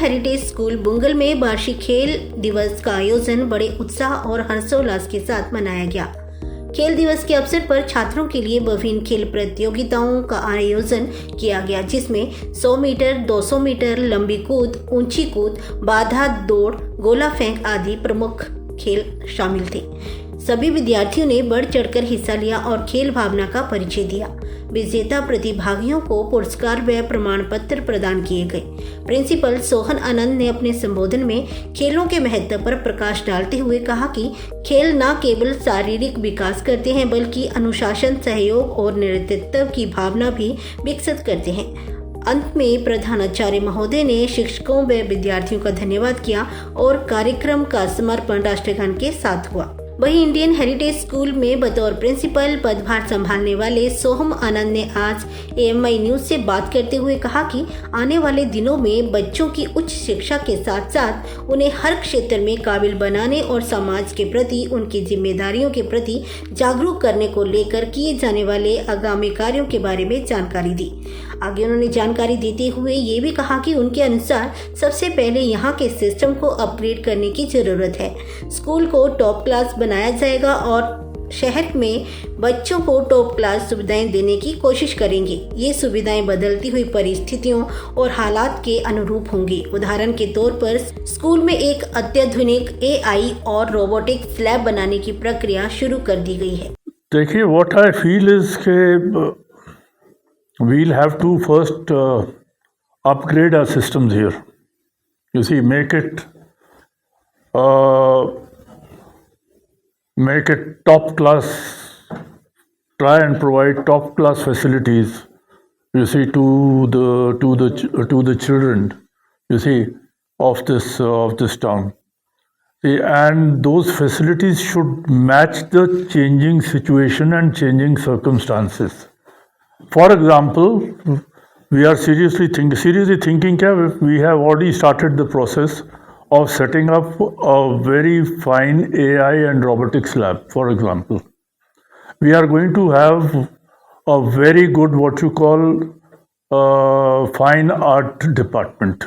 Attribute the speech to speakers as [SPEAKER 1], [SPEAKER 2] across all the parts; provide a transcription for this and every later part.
[SPEAKER 1] Heritage school बुंगल में वार्षिक खेल दिवस का आयोजन बड़े उत्साह और हर्षोल्लास के साथ मनाया गया। खेल दिवस के अवसर पर छात्रों के लिए विभिन्न खेल प्रतियोगिताओं का आयोजन किया गया, जिसमें 100 मीटर, 200 मीटर, लंबी कूद, ऊंची कूद, बाधा दौड़, गोला फेंक आदि प्रमुख खेल शामिल थे। सभी विद्यार्थियों ने बढ़ चढ़कर हिस्सा लिया और खेल भावना का परिचय दिया। विजेता प्रतिभागियों को पुरस्कार व प्रमाण पत्र प्रदान किए गए। प्रिंसिपल सोहन आनंद ने अपने संबोधन में खेलों के महत्व पर प्रकाश डालते हुए कहा कि खेल न केवल शारीरिक विकास करते हैं बल्कि अनुशासन, सहयोग और नेतृत्व की भावना भी विकसित करते हैं। अंत में प्रधानाचार्य महोदय ने शिक्षकों व विद्यार्थियों का धन्यवाद किया और कार्यक्रम का समर्पण राष्ट्रगान के साथ हुआ। वहीं इंडियन हेरिटेज स्कूल में बतौर प्रिंसिपल पदभार संभालने वाले सोहम आनंद ने आज AMI न्यूज से बात करते हुए कहा कि आने वाले दिनों में बच्चों की उच्च शिक्षा के साथ साथ उन्हें हर क्षेत्र में काबिल बनाने और समाज के प्रति उनकी जिम्मेदारियों के प्रति जागरूक करने को लेकर किए जाने वाले आगामी कार्यों के बारे में जानकारी दी। आगे उन्होंने जानकारी देते हुए ये भी कहा कि उनके अनुसार सबसे पहले यहाँ के सिस्टम को अपग्रेड करने की जरूरत है। स्कूल को टॉप क्लास बनाया जाएगा और शहर में बच्चों को टॉप क्लास सुविधाएं देने की कोशिश करेंगे। ये सुविधाएं बदलती हुई परिस्थितियों और हालात के अनुरूप होंगी। उदाहरण के तौर पर स्कूल में एक अत्याधुनिक AI और रोबोटिक्स लैब बनाने की प्रक्रिया शुरू कर दी गई है।
[SPEAKER 2] देखिए, व्हाट आई फील इज के we'll have to first upgrade our systems here. You see, make it top class. Try and provide top class facilities. You see, to the children. You see, of this town. See, and those facilities should match the changing situation and changing circumstances. For example, we are seriously thinking that we have already started the process of setting up a very fine AI and robotics lab. For example, we are going to have a very good what you call fine art department,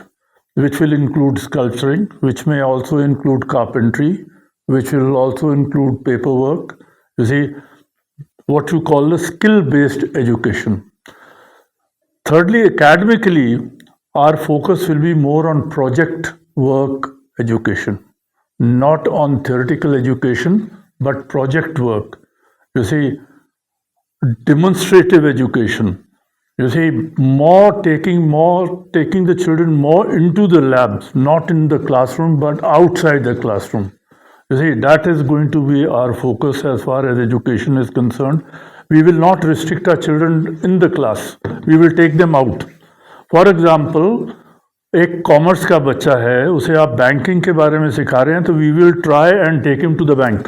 [SPEAKER 2] which will include sculpturing, which may also include carpentry, which will also include paperwork. You see, what you call the skill-based education. Thirdly, academically, our focus will be more on project work education, not on theoretical education, but project work. You see, demonstrative education. You see, taking the children more into the labs, not in the classroom, but outside the classroom. You see, that is going to be our focus as far as education is concerned. We will not restrict our children in the class. We will take them out. For example, एक commerce का बच्चा है, उसे आप banking के बारे में सिखा रहे हैं, तो we will try and take him to the bank.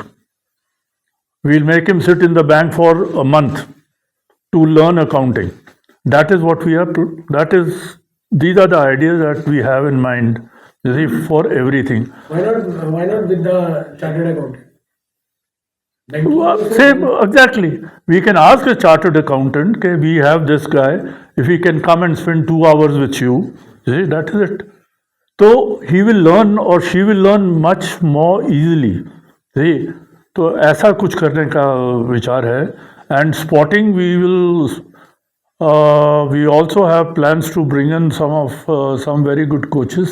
[SPEAKER 2] We will make him sit in the bank for a month to learn accounting. That is what we have to. These are the ideas that we have in mind. You see, for everything.
[SPEAKER 3] Why not with the chartered accountant?
[SPEAKER 2] Same, exactly. We can ask a chartered accountant, okay, we have this guy, if he can come and spend 2 hours with you, see, that is it. So he will learn or she will learn much more easily. See, तो ऐसा कुछ करने का विचार है. And spotting, we also have plans to bring in some very good coaches.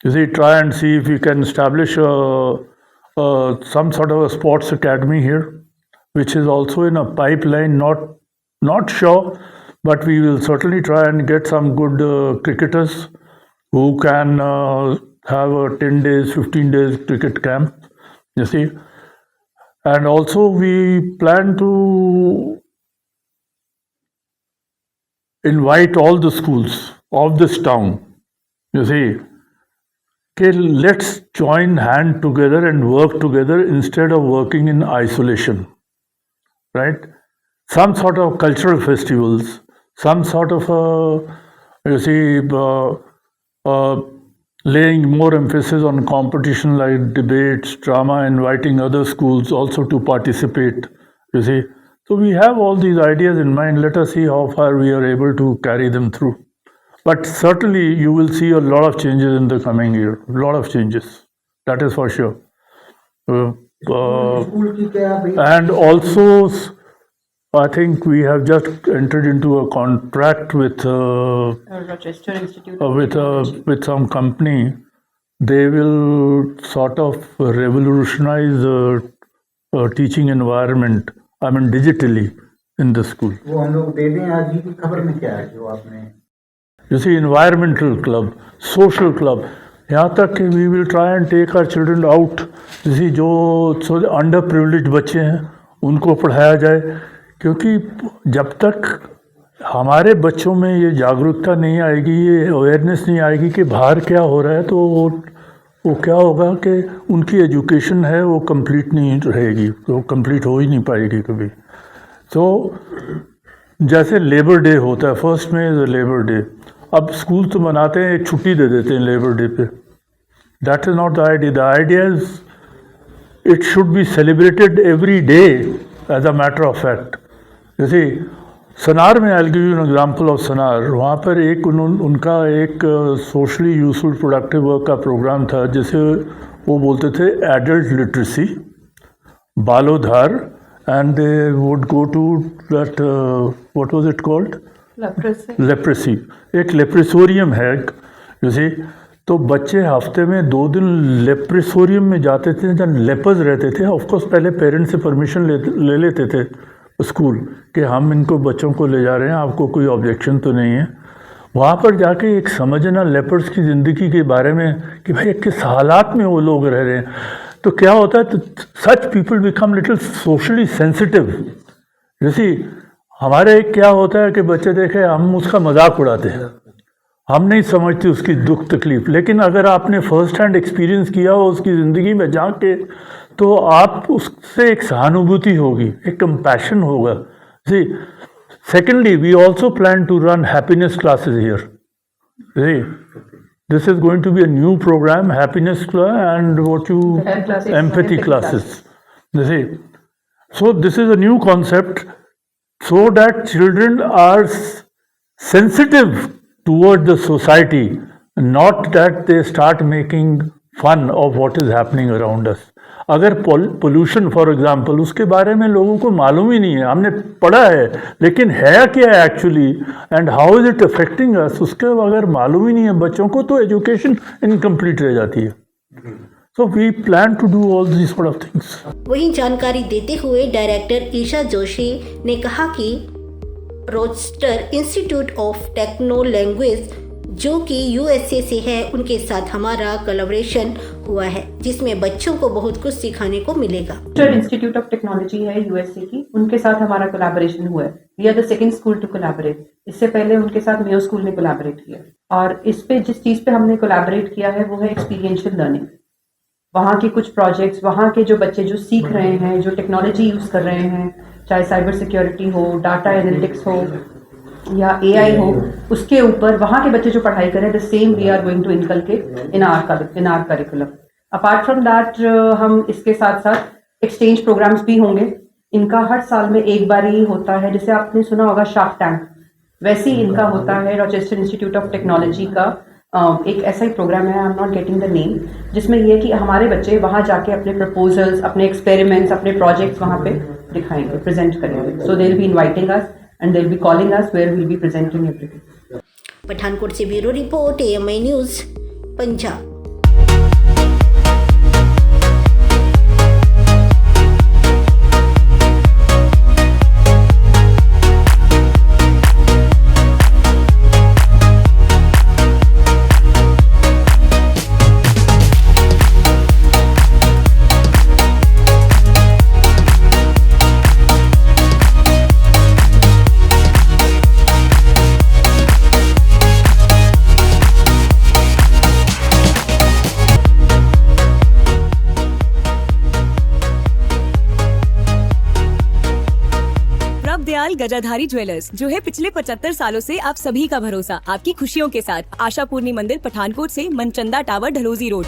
[SPEAKER 2] You see, try and see if we can establish some sort of a sports academy here, which is also in a pipeline. Not sure, but we will certainly try and get some good cricketers who can have a 10 days, 15 days cricket camp. You see, and also we plan to invite all the schools of this town. You see. Okay, let's join hand together and work together instead of working in isolation, right? Some sort of cultural festivals, some sort of laying more emphasis on competition like debates, drama, inviting other schools also to participate, you see. So we have all these ideas in mind. Let us see how far we are able to carry them through. but certainly you will see a lot of changes in the coming year. A lot of changes. That is for sure.
[SPEAKER 4] School की क्या
[SPEAKER 2] And also, I think we have just entered into a contract with
[SPEAKER 5] Rochester Institute
[SPEAKER 2] with some company. They will sort of revolutionize the teaching environment. I mean, digitally in the school.
[SPEAKER 4] वो हम लोग दे दें आज की खबर में क्या है जो आपने
[SPEAKER 2] You see, environmental club, social club. यहाँ तक कि we will try and take our children out. You see, जो अंडर प्रिविलेज बच्चे हैं उनको पढ़ाया जाए, क्योंकि जब तक हमारे बच्चों में ये जागरूकता नहीं आएगी, ये अवेयरनेस नहीं आएगी कि बाहर क्या हो रहा है, तो वो क्या होगा कि उनकी एजुकेशन है वो कंप्लीट नहीं रहेगी, वो कंप्लीट हो ही नहीं पाएगी कभी. तो जैसे लेबर डे होता है, 1 मई इज़ लेबर डे. अब स्कूल तो मनाते हैं, एक छुट्टी दे देते हैं लेबर डे पे. That is not the idea. The idea is it should be celebrated every day as a matter of fact. जैसे सनार में, I will give you an example of सनार. वहाँ पर एक उनका एक सोशली यूजफुल प्रोडक्टिव वर्क का प्रोग्राम था, जिसे वो बोलते थे adult literacy, बालोधार, and they would go to that what was it called? Leprosy. एक लेप्रेसोरियम है, you see. तो बच्चे हफ्ते में 2 दिन लेप्रेसोरियम में जाते थे, जहाँ लेपर्स रहते थे. ऑफकोर्स पहले पेरेंट्स से परमिशन ले लेते थे स्कूल कि हम इनको बच्चों को ले जा रहे हैं, आपको कोई ऑब्जेक्शन तो नहीं है. वहाँ पर जाके एक समझना लेपर्स की ज़िंदगी के बारे में कि भाई किस हालात में वो लोग रह रहे हैं. तो क्या होता है, तो such people become little socially sensitive. जैसे हमारे क्या होता है कि बच्चे देखे, हम उसका मजाक उड़ाते हैं, हम नहीं समझते उसकी दुख तकलीफ. लेकिन अगर आपने फर्स्ट हैंड एक्सपीरियंस किया हो उसकी ज़िंदगी में जाके, तो आप उससे एक सहानुभूति होगी, एक कंपैशन होगा. जी. Secondly, we also plan to run happiness classes here. जी. This is going to be a new program, happiness class and empathy classes. You see, so this is a new concept, so that children are sensitive toward the society, not that they start making fun of what is happening around us. अगर pollution for example, उसके बारे में लोगों को मालूम ही नहीं है, हमने पढ़ा है लेकिन है क्या है actually and how is it affecting us, उसके अगर मालूम ही नहीं है बच्चों को, तो एजुकेशन इनकम्प्लीट रह जाती है. So we plan to do all this sort of things.
[SPEAKER 1] वहीं जानकारी देते हुए डायरेक्टर ईशा जोशी ने कहा कि Rochester Institute of Technology, जो कि यूएसए से है, उनके साथ हमारा कोलैबोरेशन हुआ है, जिसमें बच्चों को बहुत कुछ सिखाने को मिलेगा.
[SPEAKER 5] इंस्टीट्यूट ऑफ टेक्नोलॉजी है यूएसए की, उनके साथ हमारा कोलैबोरेशन हुआ है. We are the second school to collaborate. इससे पहले उनके साथ मेयो स्कूल ने कोलैबोरेट किया. और इस पे जिस चीज पे हमने कोलैबोरेट किया है वो है एक्सपीरियंशियल लर्निंग. वहाँ के कुछ प्रोजेक्ट्स, वहाँ के जो बच्चे जो सीख रहे हैं, जो टेक्नोलॉजी यूज कर रहे हैं, चाहे साइबर सिक्योरिटी हो, डाटा एनालिटिक्स हो या एआई हो, उसके ऊपर वहाँ के बच्चे जो पढ़ाई करें, the same we are going to inculcate in our curriculum. Apart from that, हम इसके साथ साथ एक्सचेंज प्रोग्राम्स भी होंगे. इनका हर साल में एक बार ही होता है. जैसे आपने सुना होगा शार्क टैंक, वैसे ही इनका होता है रॉचेस्टर इंस्टीट्यूट ऑफ टेक्नोलॉजी का एक ऐसा ही प्रोग्राम है, I am not getting the name, जिसमें ये कि हमारे बच्चे वहाँ जाके अपने प्रपोजल्स, अपने एक्सपेरिमेंट्स, अपने प्रोजेक्ट्स वहाँ पे दिखाएंगे, प्रेजेंट करेंगे. So they will be inviting us and they'll be calling us where we'll be presenting everything.
[SPEAKER 1] Pathankot से bureau report, AMI news, Punjab.
[SPEAKER 6] Dayal Gajadhari jewellers, जो है पिछले 75 सालों से आप सभी का भरोसा, आपकी खुशियों के साथ. आशापूर्णी मंदिर, पठानकोट से मनचंदा टावर, ढलोजी रोड.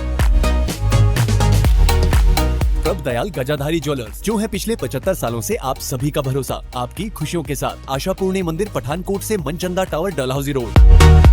[SPEAKER 7] प्रभ दयाल गजाधारी ज्वेलर्स, जो है पिछले 75 सालों से आप सभी का भरोसा, आपकी खुशियों के साथ. आशापूर्णी मंदिर, पठानकोट से मनचंदा टावर, डलहौजी रोड.